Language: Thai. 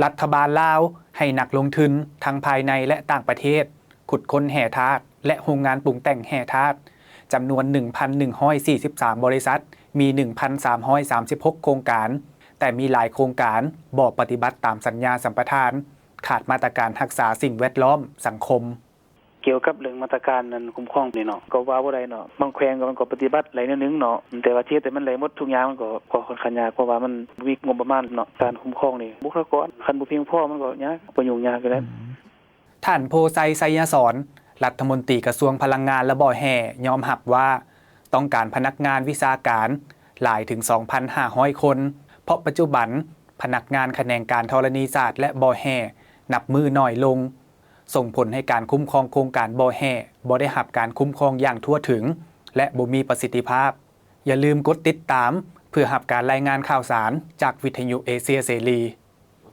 รัฐบาลลาวให้นักลงทุนทั้งภายในและต่างประเทศขุดค้นแห่ธาตุและโรงงานปรุงแต่งแห่ธาตุจำนวน 1,143 บริษัทมี 1,336 โครงการแต่มีหลายโครงการบ่ปฏิบัติตามสัญญาสัมปทานขาดมาตรการรักษาสิ่งแวดล้อมสังคมเกี่ยวกับเรื่องมาตรการนั้นคุ้มครองนี่เนาะก็ว่าบ่ได้เนาะบางแขวงก็มันก็ปฏิบัติหลายนึงเนาะแต่ว่าที่แต่มันหลายหมดทุกอย่างมันก็ค่อนข้างยากเพราะว่ามันมีงบประมาณเนาะการคุ้มครองนี่บุคลากรคันบ่เพียงพอมันก็ยากบ่ยุ่งยากอยู่แล้วท่านโพไซไสยสอนรัฐมนตรีกระทรวงพลังงานและบ่อแห่ยอมรับว่าต้องการพนักงานวิชาการหลายถึง 2,500 คนเพราะปัจจุบันพนักงานแขนงการธรณีศาสตร์และบ่อแห่นับมือน้อยลงส่งผลให้การคุ้มครองโครงการบ่อแห่บ่ได้รับการคุ้มครองอย่างทั่วถึงและบ่มีประสิทธิภาพอย่าลืมกดติดตามเพื่อรับการรายงานข่าวสารจากวิทยุเอเชียเสรี